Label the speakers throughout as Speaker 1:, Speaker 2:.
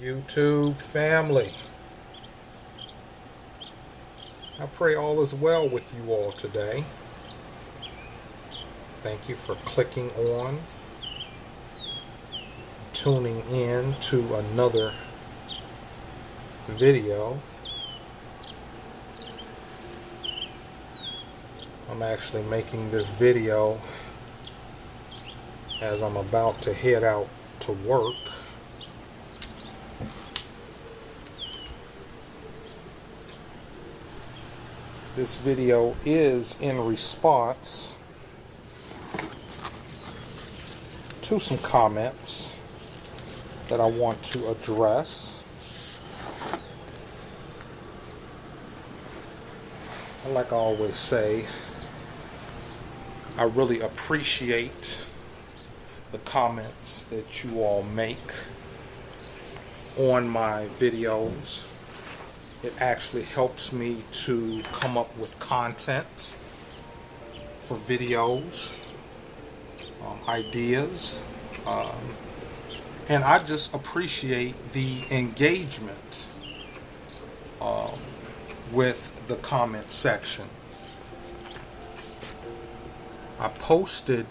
Speaker 1: YouTube family. I pray all is well with you all today. Thank you for clicking on, tuning in to another video. I'm actually making this video as I'm about to head out to work. This video is in response to some comments that I want to address. Like I always say, I really appreciate the comments that you all make on my videos. It actually helps me to come up with content for videos, ideas, and I just appreciate the engagement with the comment section. I posted,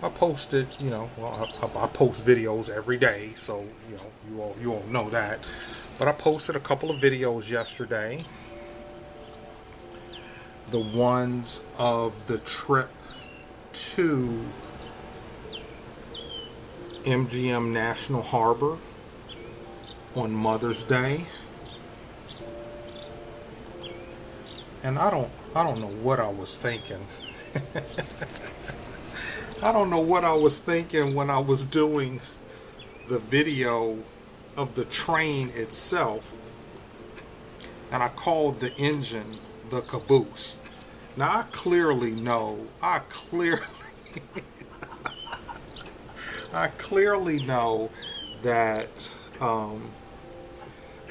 Speaker 1: I post videos every day, so you all know that. But I posted a couple of videos yesterday. The ones of the trip to MGM National Harbor on Mother's Day. And I don't know what I was thinking. I don't know what I was thinking when I was doing the video of the train itself, and I called the engine the caboose. Now I clearly know that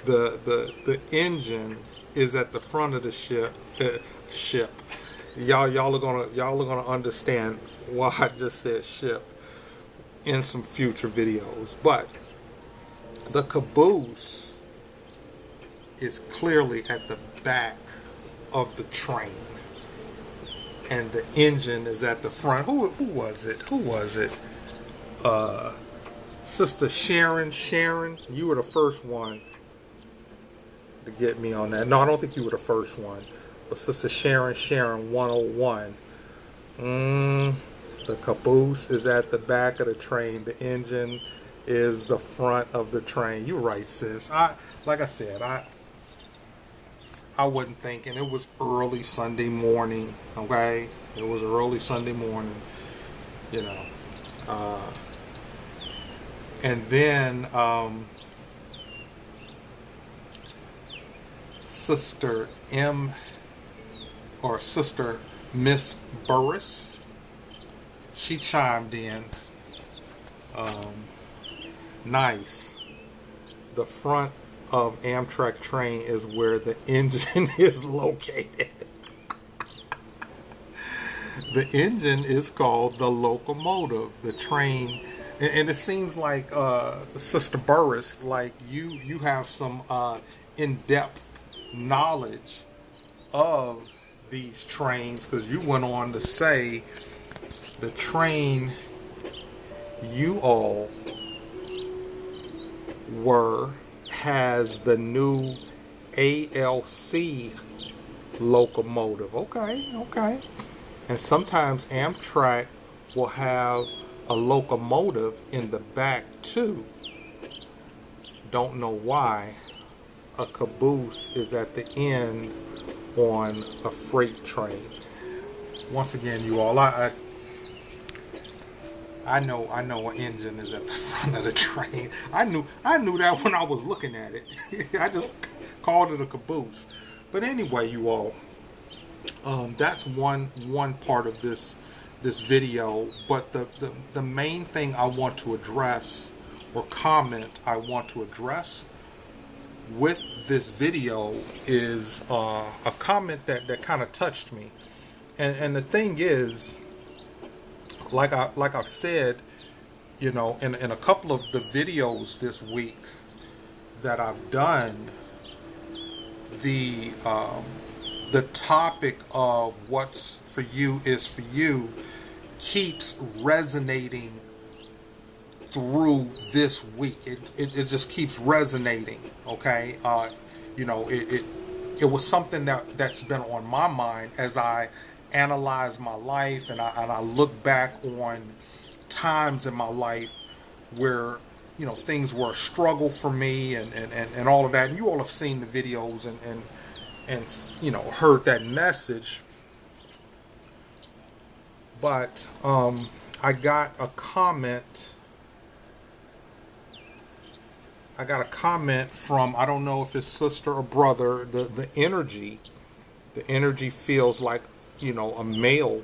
Speaker 1: the engine is at the front of the ship. Y'all are gonna understand why I just said ship in some future videos, but the caboose is clearly at the back of the train, and the engine is at the front. Who was it? Sister Sharon, you were the first one to get me on that. No, I don't think you were the first one, but Sister Sharon 101. The caboose is at the back of the train. The engine is the front of the train. You're right, sis. Like I said, I wasn't thinking. It was early Sunday morning. Okay, it was early Sunday morning. And then Sister Miss Burris, she chimed in. Nice. The front of Amtrak train is where the engine is located. The engine is called the locomotive. The train, and it seems like Sister Burris, like you have some in-depth knowledge of these trains, because you went on to say the train you all has the new ALC locomotive. Okay. And sometimes Amtrak will have a locomotive in the back too. Don't know why a caboose is at the end on a freight train. Once again, you all, I know an engine is at the front of the train. I knew that when I was looking at it. I just called it a caboose. But anyway, you all, that's one part of this video. But the main thing I want to address, or comment I want to address with this video, is a comment that kind of touched me. And the thing is, like I've said, you know, in a couple of the videos this week that I've done, the the topic of what's for you is for you keeps resonating through this week. It just keeps resonating. Okay, you know, it was something that's been on my mind as I analyze my life, and I look back on times in my life where, you know, things were a struggle for me, and all of that. And you all have seen the videos and you know, heard that message. But I got a comment. I got a comment from, I don't know if it's sister or brother. The energy feels like, you know, a male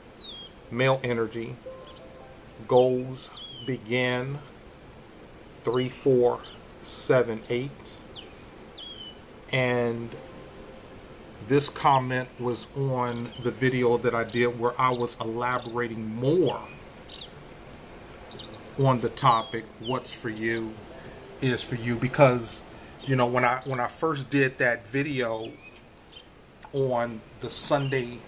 Speaker 1: energy. Goals begin 3, 4, 7, 8, and this comment was on the video that I did where I was elaborating more on the topic, what's for you is for you, because, you know, when I first did that video on the Sunday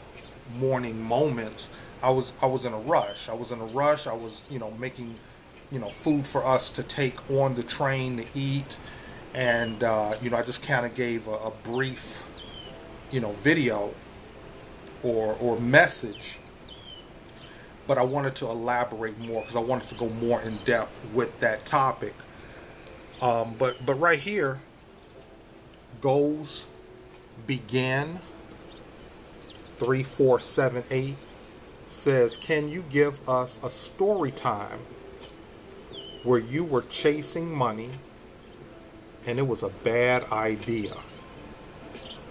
Speaker 1: morning moments, I was in a rush. I was, you know, making, you know, food for us to take on the train to eat, and you know, I just kind of gave a brief, you know, video or message, but I wanted to elaborate more because I wanted to go more in depth with that topic. But right here, goals begin 3, 4, 7, 8 says, can you give us a story time where you were chasing money and it was a bad idea?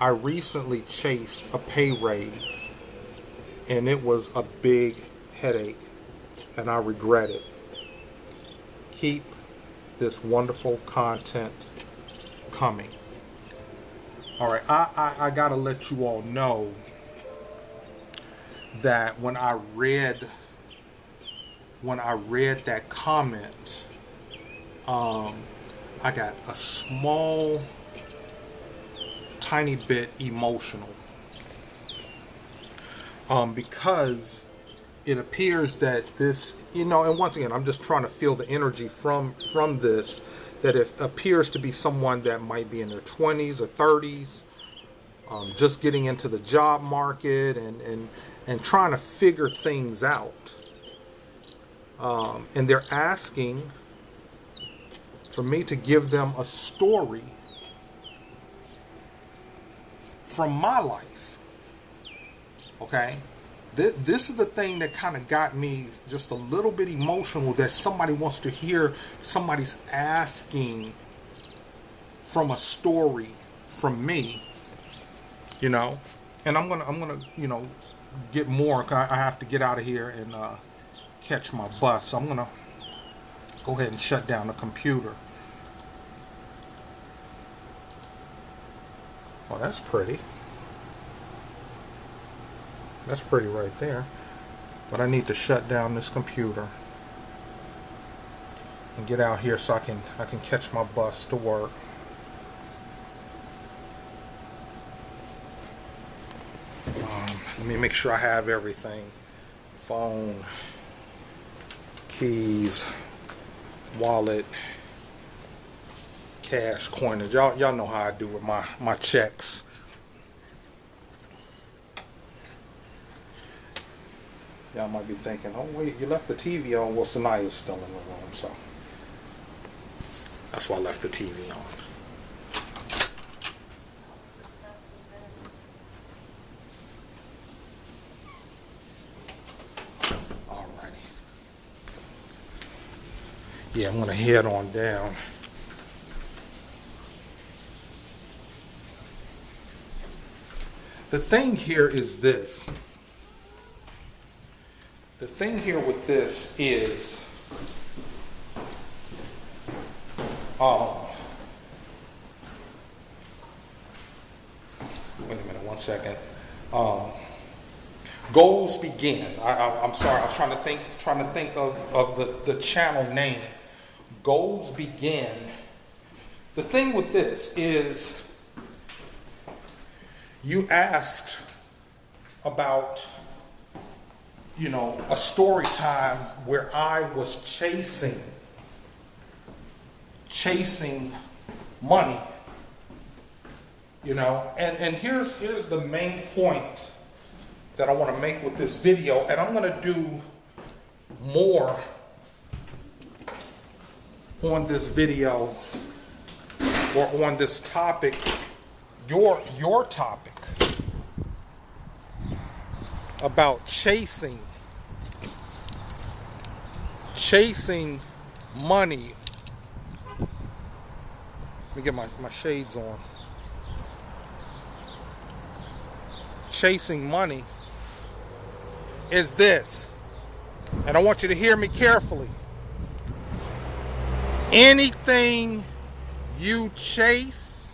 Speaker 1: I recently chased a pay raise and it was a big headache and I regret it. Keep this wonderful content coming. All right, I gotta let you all know that when I read that comment, I got a small, tiny bit emotional, because it appears that this, you know, and once again, I'm just trying to feel the energy from this, that it appears to be someone that might be in their 20s or 30s, just getting into the job market and trying to figure things out. And they're asking for me to give them a story from my life. Okay? This is the thing that kind of got me just a little bit emotional, that somebody wants to hear, somebody's asking from a story from me, you know. And I'm gonna you know, get more. I have to get out of here and catch my bus, so I'm gonna go ahead and shut down the computer. Oh, that's pretty. That's pretty right there. But I need to shut down this computer and get out here so I can catch my bus to work. Let me make sure I have everything. Phone, keys, wallet, cash, coinage. Y'all know how I do with my checks. Y'all might be thinking, oh wait, you left the TV on. Well, Sanaya's still in the room, so that's why I left the TV on. Alrighty. Yeah, I'm gonna head on down. The thing here is this. The thing here with this is, wait a minute, one second. Goals begin. I'm sorry. I was trying to think of the channel name. Goals begin. The thing with this is, you asked about, a story time where I was chasing money. And here's the main point that I want to make with this video, and I'm going to do more on this video or on this topic, your topic about chasing money. Let me get my shades on. Chasing money is this, and I want you to hear me carefully. Anything you chase,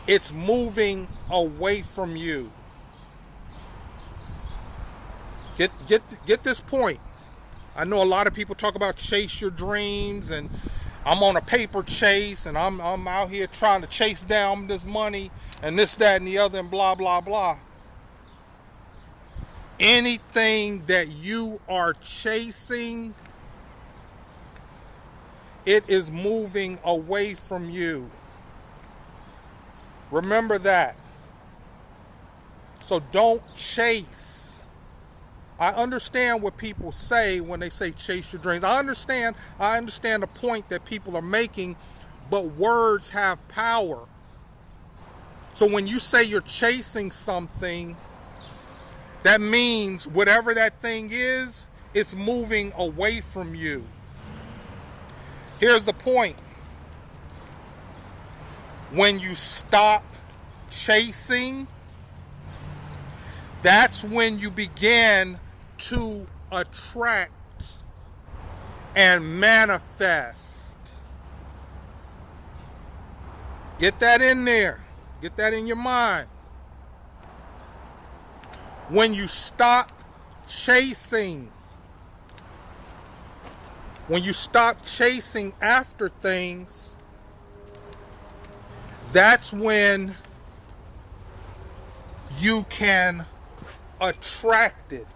Speaker 1: it's moving away from you. Get this point. I know a lot of people talk about chase your dreams, and I'm on a paper chase, and I'm out here trying to chase down this money and this, that, and the other, and blah, blah, blah. Anything that you are chasing, it is moving away from you. Remember that. So don't chase. I understand what people say when they say chase your dreams. I understand the point that people are making, but words have power. So when you say you're chasing something, that means whatever that thing is, it's moving away from you. Here's the point. When you stop chasing, that's when you begin to attract and manifest. Get that in there. Get that in your mind. When you stop chasing, when you stop chasing after things, that's when you can attract it.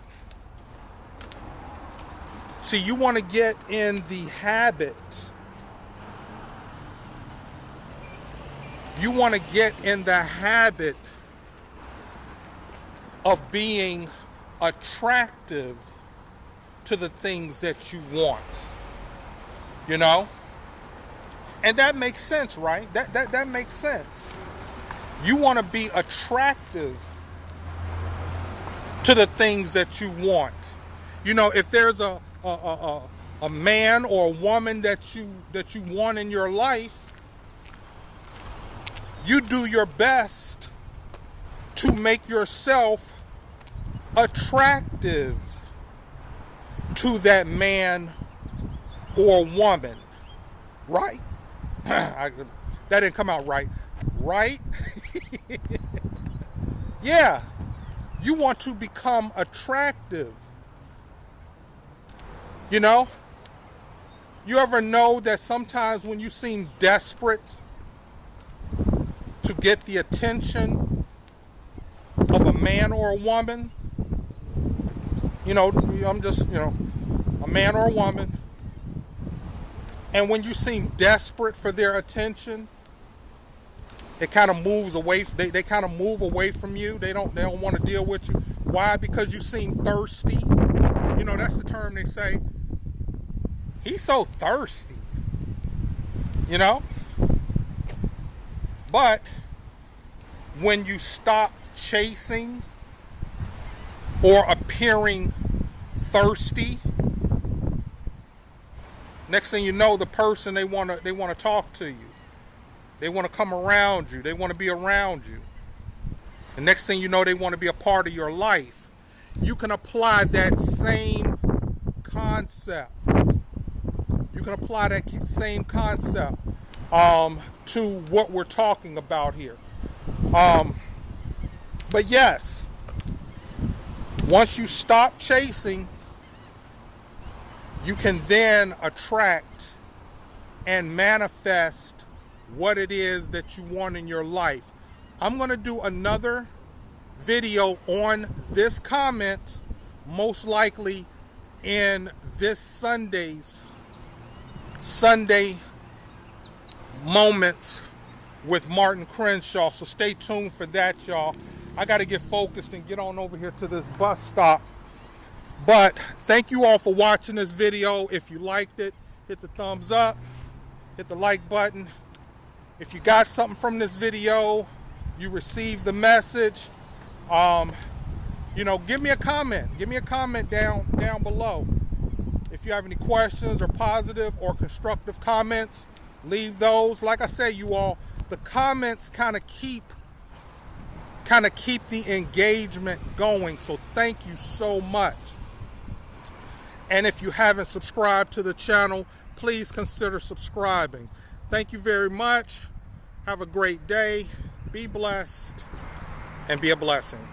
Speaker 1: See, you want to get in the habit. You want to get in the habit of being attractive to the things that you want. And that makes sense, right? That makes sense. You want to be attractive to the things that you want. If there's a man or a woman that you want in your life, you do your best to make yourself attractive to that man or woman, right? That didn't come out right. Right? Yeah. You want to become attractive. You ever know that sometimes when you seem desperate to get the attention of a man or a woman, I'm just, a man or a woman, and when you seem desperate for their attention, it kind of moves away. They kind of move away from you. They don't want to deal with you. Why? Because you seem thirsty. That's the term they say. He's so thirsty. But when you stop chasing or appearing thirsty, next thing you know, the person they want to talk to you. They want to come around you. They want to be around you. The next thing you know, they want to be a part of your life. You can apply that same concept. You can apply that same concept to what we're talking about here. But yes, Once you stop chasing, you can then attract and manifest what it is that you want in your life. I'm going to do another video on this comment, most likely in this Sunday Moments with Martin Crenshaw. So stay tuned for that, y'all. I got to get focused and get on over here to this bus stop. But thank you all for watching this video. If you liked it, hit the thumbs up, hit the like button. If you got something from this video, you received the message, you know, give me a comment. Give me a comment down below. If you have any questions or positive or constructive comments, leave those. Like I say, you all, the comments kind of keep the engagement going. So thank you so much. And if you haven't subscribed to the channel, please consider subscribing. Thank you very much. Have a great day. Be blessed and be a blessing.